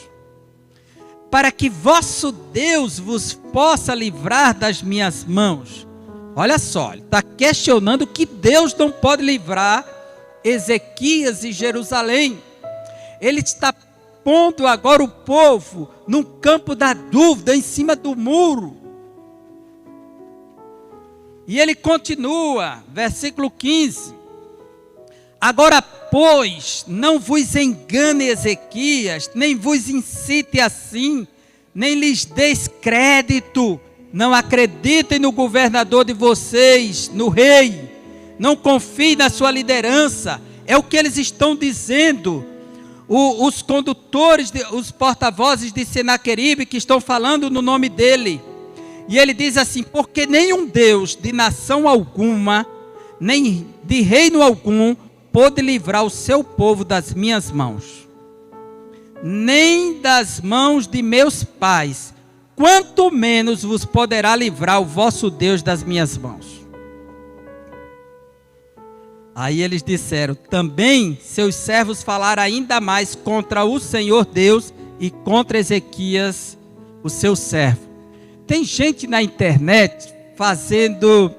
Para que vosso Deus vos possa livrar das minhas mãos. Olha só, ele está questionando que Deus não pode livrar Ezequias e Jerusalém. Ele está pondo agora o povo no campo da dúvida, em cima do muro. E ele continua, versículo 15: agora, pois, não vos engane Ezequias, nem vos incite assim, nem lhes deis crédito. Não acreditem no governador de vocês, no rei. Não confiem na sua liderança. É o que eles estão dizendo. Os condutores, os porta-vozes de Senaqueribe, que estão falando no nome dele. E ele diz assim: porque nenhum Deus de nação alguma, nem de reino algum, pôde livrar o seu povo das minhas mãos, nem das mãos de meus pais, quanto menos vos poderá livrar o vosso Deus das minhas mãos. Aí eles disseram: também seus servos falaram ainda mais contra o Senhor Deus e contra Ezequias, o seu servo. Tem gente na internet fazendo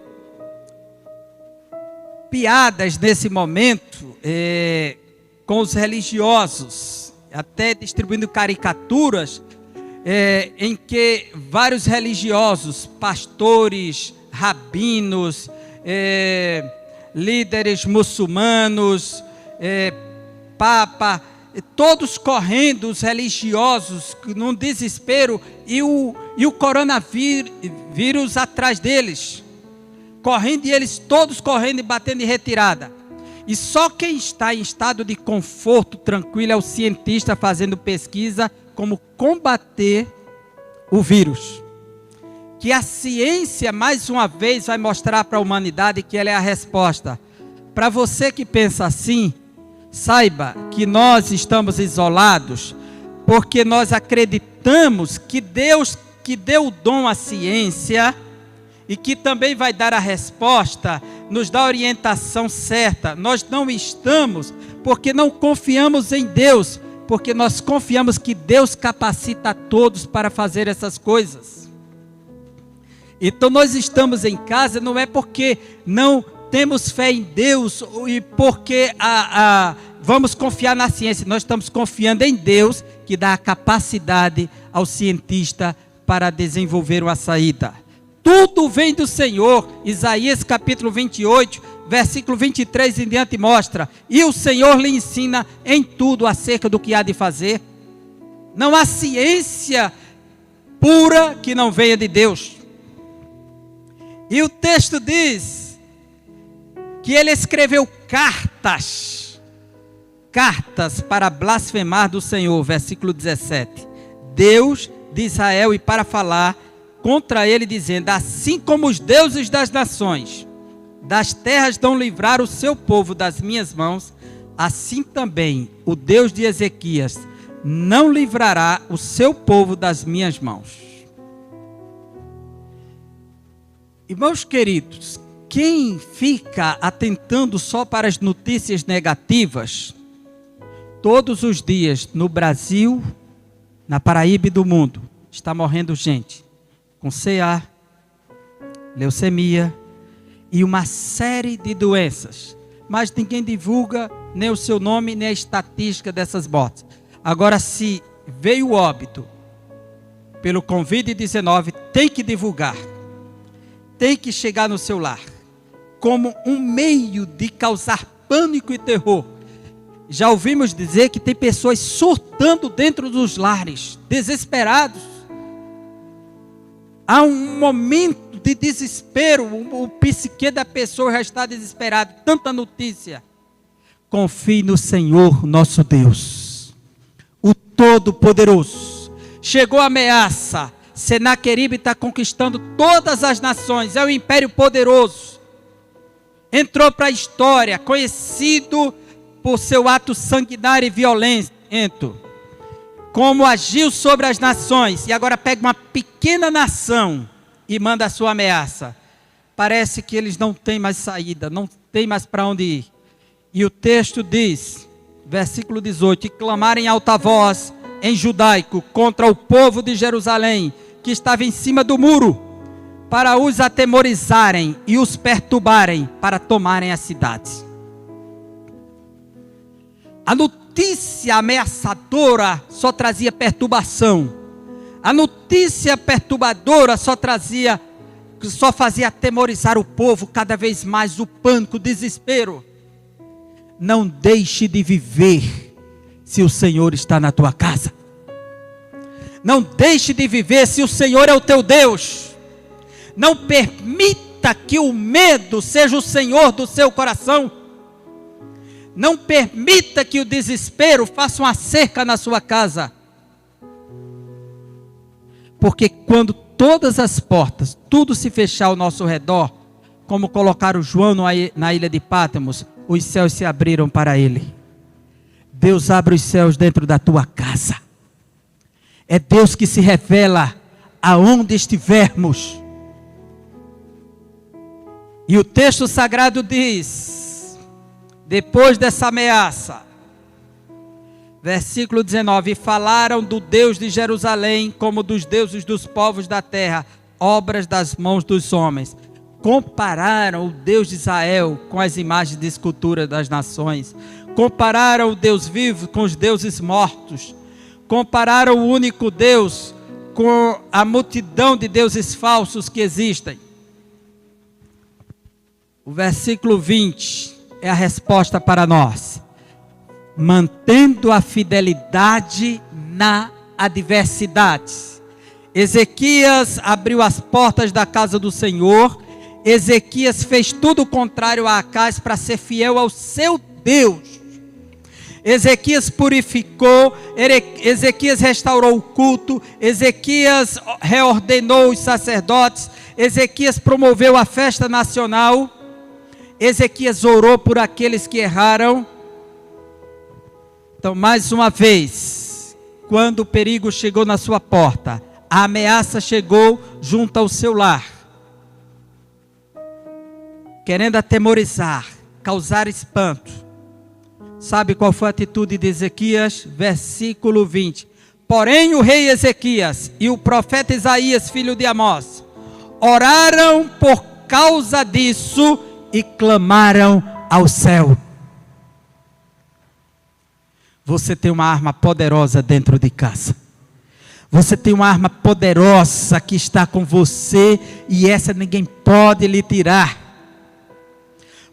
piadas nesse momento, com os religiosos, até distribuindo caricaturas, em que vários religiosos, pastores, rabinos, líderes muçulmanos, papa, todos correndo, os religiosos, num desespero, e o coronavírus atrás deles, correndo, e eles todos correndo e batendo em retirada. E só quem está em estado de conforto, tranquilo, é o cientista fazendo pesquisa como combater o vírus. Que a ciência, mais uma vez, vai mostrar para a humanidade que ela é a resposta. Para você que pensa assim, saiba que nós estamos isolados porque nós acreditamos que Deus, que deu o dom à ciência e que também vai dar a resposta, nos dá a orientação certa. Nós não estamos porque não confiamos em Deus, porque nós confiamos que Deus capacita a todos para fazer essas coisas. Então nós estamos em casa não é porque não temos fé em Deus e porque vamos confiar na ciência. Nós estamos confiando em Deus, que dá a capacidade ao cientista para desenvolver uma saída. Tudo vem do Senhor. Isaías capítulo 28, versículo 23 em diante mostra: e o Senhor lhe ensina em tudo acerca do que há de fazer. Não há ciência pura que não venha de Deus. E o texto diz que ele escreveu cartas para blasfemar do Senhor, versículo 17. Deus de Israel, e para falar contra ele, dizendo: assim como os deuses das nações, das terras não livrar o seu povo das minhas mãos, assim também o Deus de Ezequias não livrará o seu povo das minhas mãos. Irmãos queridos, quem fica atentando só para as notícias negativas, todos os dias no Brasil, na Paraíba e do mundo, está morrendo gente com CA, leucemia e uma série de doenças, mas ninguém divulga nem o seu nome, nem a estatística dessas mortes. Agora, se veio o óbito pelo Covid-19, tem que divulgar, tem que chegar no seu lar, como um meio de causar pânico e terror. Já ouvimos dizer que tem pessoas surtando dentro dos lares, desesperados. Há um momento de desespero, o psique da pessoa já está desesperado, tanta notícia. Confie no Senhor nosso Deus, o Todo-Poderoso. Chegou a ameaça, Senaqueribe está conquistando todas as nações, é o império poderoso. Entrou para a história, conhecido por seu ato sanguinário e violento, como agiu sobre as nações, e agora pega uma pequena nação e manda a sua ameaça. Parece que eles não têm mais saída, não tem mais para onde ir. E o texto diz, versículo 18, e clamarem em alta voz em judaico contra o povo de Jerusalém, que estava em cima do muro, para os atemorizarem e os perturbarem, para tomarem a cidade. A notícia ameaçadora só trazia perturbação. A notícia perturbadora só fazia atemorizar o povo cada vez mais, o pânico, o desespero. Não deixe de viver se o Senhor está na tua casa. Não deixe de viver se o Senhor é o teu Deus. Não permita que o medo seja o Senhor do seu coração. Não permita que o desespero faça uma cerca na sua casa. Porque quando todas as portas, tudo se fechar ao nosso redor, como colocaram João na ilha de Pátmos, os céus se abriram para ele. Deus abre os céus dentro da tua casa. É Deus que se revela aonde estivermos. E o texto sagrado diz, depois dessa ameaça, versículo 19, e falaram do Deus de Jerusalém como dos deuses dos povos da terra, obras das mãos dos homens. Compararam o Deus de Israel com as imagens de escultura das nações. compararam o Deus vivo com os deuses mortos, compararam o único Deus com a multidão de deuses falsos que existem. O versículo 20 é a resposta para nós. Mantendo a fidelidade na adversidade. Ezequias abriu as portas da casa do Senhor. Ezequias fez tudo o contrário a Acais para ser fiel ao seu Deus. Ezequias purificou, Ezequias restaurou o culto, Ezequias reordenou os sacerdotes, Ezequias promoveu a festa nacional, Ezequias orou por aqueles que erraram. Então, mais uma vez, quando o perigo chegou na sua porta, a ameaça chegou junto ao seu lar, querendo atemorizar, causar espanto. Sabe qual foi a atitude de Ezequias? Versículo 20. Porém o rei Ezequias e o profeta Isaías, filho de Amós, oraram por causa disso e clamaram ao céu. Você tem uma arma poderosa dentro de casa. Você tem uma arma poderosa que está com você e essa ninguém pode lhe tirar.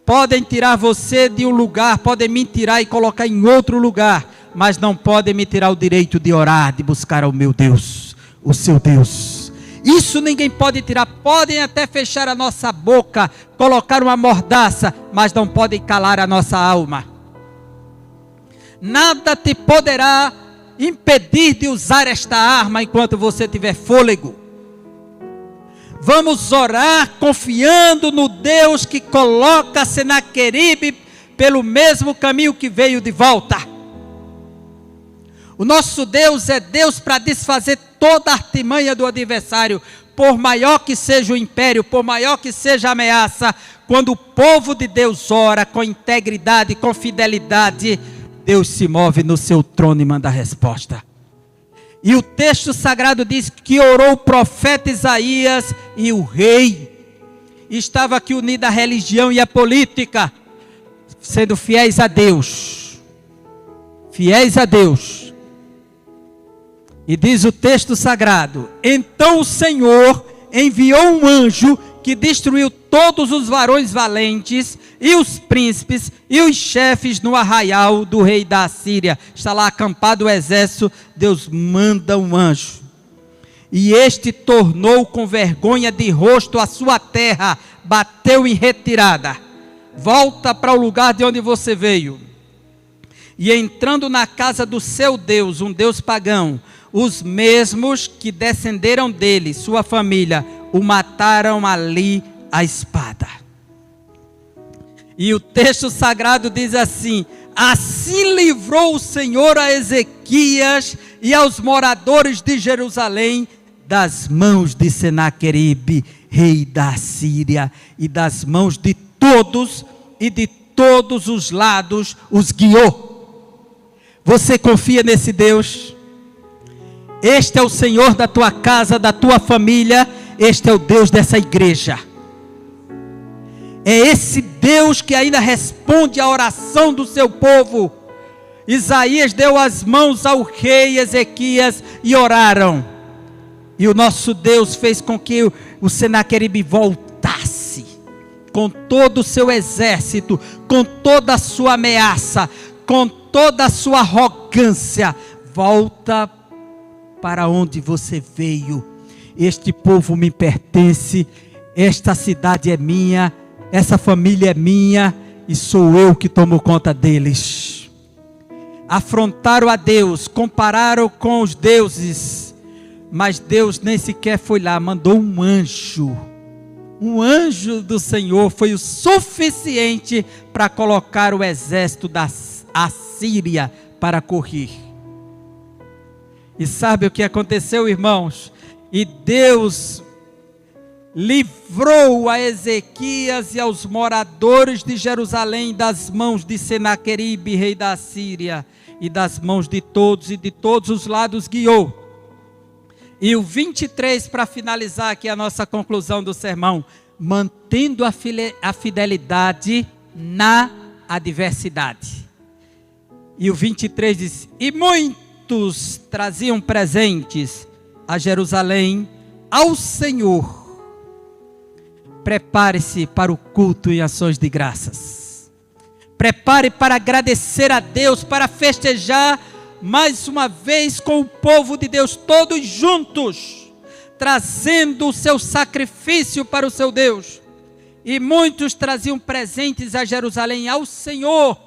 Podem tirar você de um lugar, podem me tirar e colocar em outro lugar, mas não podem me tirar o direito de orar, de buscar ao meu Deus, o seu Deus. Isso ninguém pode tirar. Podem até fechar a nossa boca, colocar uma mordaça, mas não podem calar a nossa alma. Nada te poderá impedir de usar esta arma enquanto você tiver fôlego. Vamos orar confiando no Deus que coloca Senaqueribe pelo mesmo caminho que veio de volta. O nosso Deus é Deus para desfazer toda a artimanha do adversário. Por maior que seja o império, por maior que seja a ameaça, quando o povo de Deus ora com integridade, com fidelidade, Deus se move no seu trono e manda a resposta. E o texto sagrado diz que orou o profeta Isaías e o rei. Estava aqui unida a religião e a política, sendo fiéis a Deus. Fiéis a Deus. E diz o texto sagrado: então o Senhor enviou um anjo que destruiu todos os varões valentes e os príncipes e os chefes no arraial do rei da Assíria. Está lá acampado o exército. Deus manda um anjo, e este tornou com vergonha de rosto a sua terra, bateu em retirada. Volta para o lugar de onde você veio. E entrando na casa do seu Deus, um Deus pagão, os mesmos que descenderam dele, sua família, o mataram ali à espada. E o texto sagrado diz assim: assim livrou o Senhor a Ezequias e aos moradores de Jerusalém das mãos de Senaqueribe, rei da Síria, e das mãos de todos e de todos os lados os guiou. Você confia nesse Deus? Este é o Senhor da tua casa, da tua família. Este é o Deus dessa igreja. É esse Deus que ainda responde à oração do seu povo. Isaías deu as mãos ao rei Ezequias e oraram. E o nosso Deus fez com que o Senaqueribe voltasse, com todo o seu exército, com toda a sua ameaça, com toda a sua arrogância. Volta para onde você veio. Este povo me pertence, esta cidade é minha, essa família é minha, e sou eu que tomo conta deles. Afrontaram a Deus, compararam com os deuses, mas Deus nem sequer foi lá, mandou um anjo. Um anjo do Senhor foi o suficiente para colocar o exército da Assíria para correr. E sabe o que aconteceu, irmãos? E Deus livrou a Ezequias e aos moradores de Jerusalém das mãos de Senaqueribe, rei da Síria, e das mãos de todos, e de todos os lados guiou. E o 23, para finalizar aqui a nossa conclusão do sermão: mantendo a fidelidade na adversidade. E o 23 diz: e muitos traziam presentes a Jerusalém ao Senhor. Prepare-se para o culto em ações de graças. Prepare para agradecer a Deus, para festejar mais uma vez com o povo de Deus, todos juntos, trazendo o seu sacrifício para o seu Deus. E muitos traziam presentes a Jerusalém ao Senhor,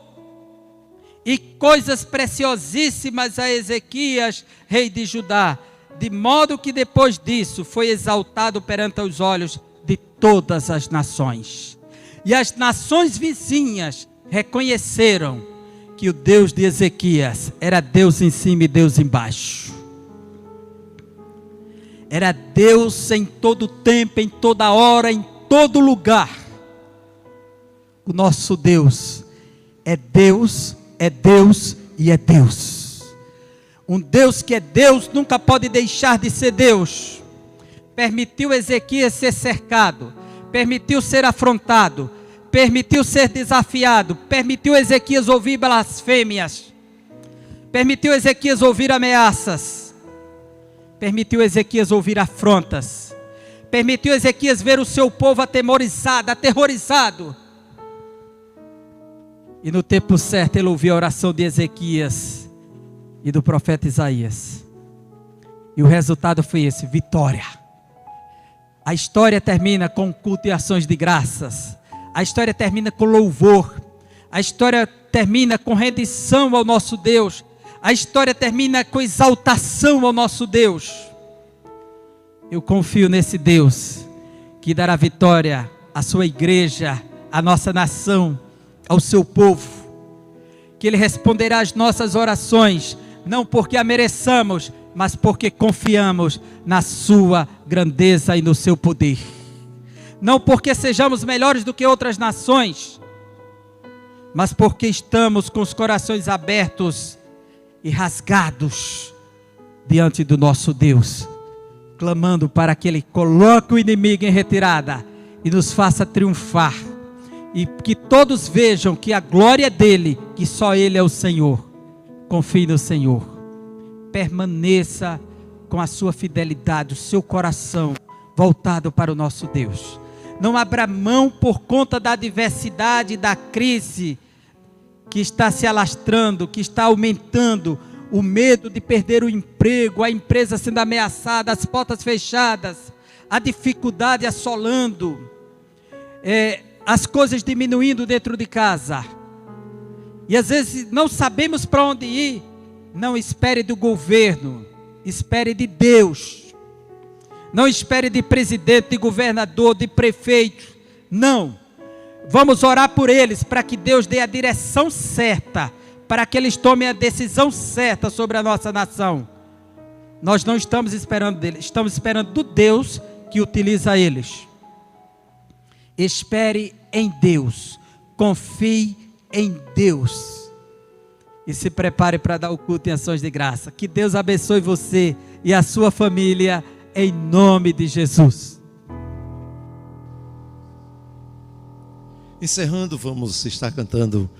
e coisas preciosíssimas a Ezequias, rei de Judá, de modo que depois disso foi exaltado perante os olhos de todas as nações. E as nações vizinhas reconheceram que o Deus de Ezequias era Deus em cima e Deus embaixo. Era Deus em todo tempo, em toda hora, em todo lugar. O nosso Deus é Deus, é Deus e é Deus. Um Deus que é Deus nunca pode deixar de ser Deus. Permitiu Ezequias ser cercado, permitiu ser afrontado, permitiu ser desafiado, permitiu Ezequias ouvir blasfêmias, permitiu Ezequias ouvir ameaças, permitiu Ezequias ouvir afrontas, permitiu Ezequias ver o seu povo aterrorizado. E no tempo certo ele ouviu a oração de Ezequias e do profeta Isaías. E o resultado foi esse: vitória. A história termina com culto e ações de graças. A história termina com louvor. A história termina com rendição ao nosso Deus. A história termina com exaltação ao nosso Deus. Eu confio nesse Deus que dará vitória à sua igreja, à nossa nação, ao seu povo. Que Ele responderá às nossas orações, não porque a mereçamos, mas porque confiamos na sua grandeza e no seu poder. Não porque sejamos melhores do que outras nações, mas porque estamos com os corações abertos e rasgados diante do nosso Deus, clamando para que Ele coloque o inimigo em retirada e nos faça triunfar, e que todos vejam que a glória é dele, que só Ele é o Senhor. Confie no Senhor, permaneça com a sua fidelidade, o seu coração voltado para o nosso Deus. Não abra mão por conta da adversidade, da crise que está se alastrando, que está aumentando, o medo de perder o emprego, a empresa sendo ameaçada, as portas fechadas, a dificuldade assolando, as coisas diminuindo dentro de casa. E às vezes não sabemos para onde ir. Não espere do governo, espere de Deus. Não espere de presidente, de governador, de prefeito. Não. Vamos orar por eles, para que Deus dê a direção certa, para que eles tomem a decisão certa sobre a nossa nação. Nós não estamos esperando deles, estamos esperando do Deus que utiliza eles. Espere em Deus, confie em Deus e se prepare para dar o culto em ações de graça. Que Deus abençoe você e a sua família, em nome de Jesus. Encerrando, vamos estar cantando